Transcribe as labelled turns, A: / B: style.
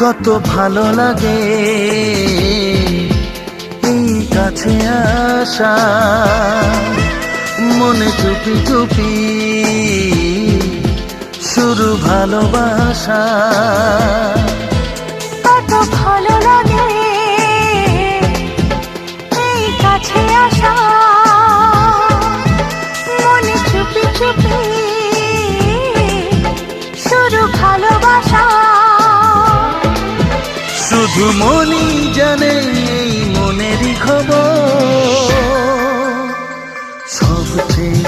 A: কত ভালো লাগে এই কাছে আসা, মনে চুপি চুপি শুরু ভালোবাসা।
B: কত ভালো লাগে এই কাছে আসা, মনে চুপি চুপি শুরু ভালোবাসা।
A: শুধু মনই জানে এই মনেরই খবর, সবচেয়ে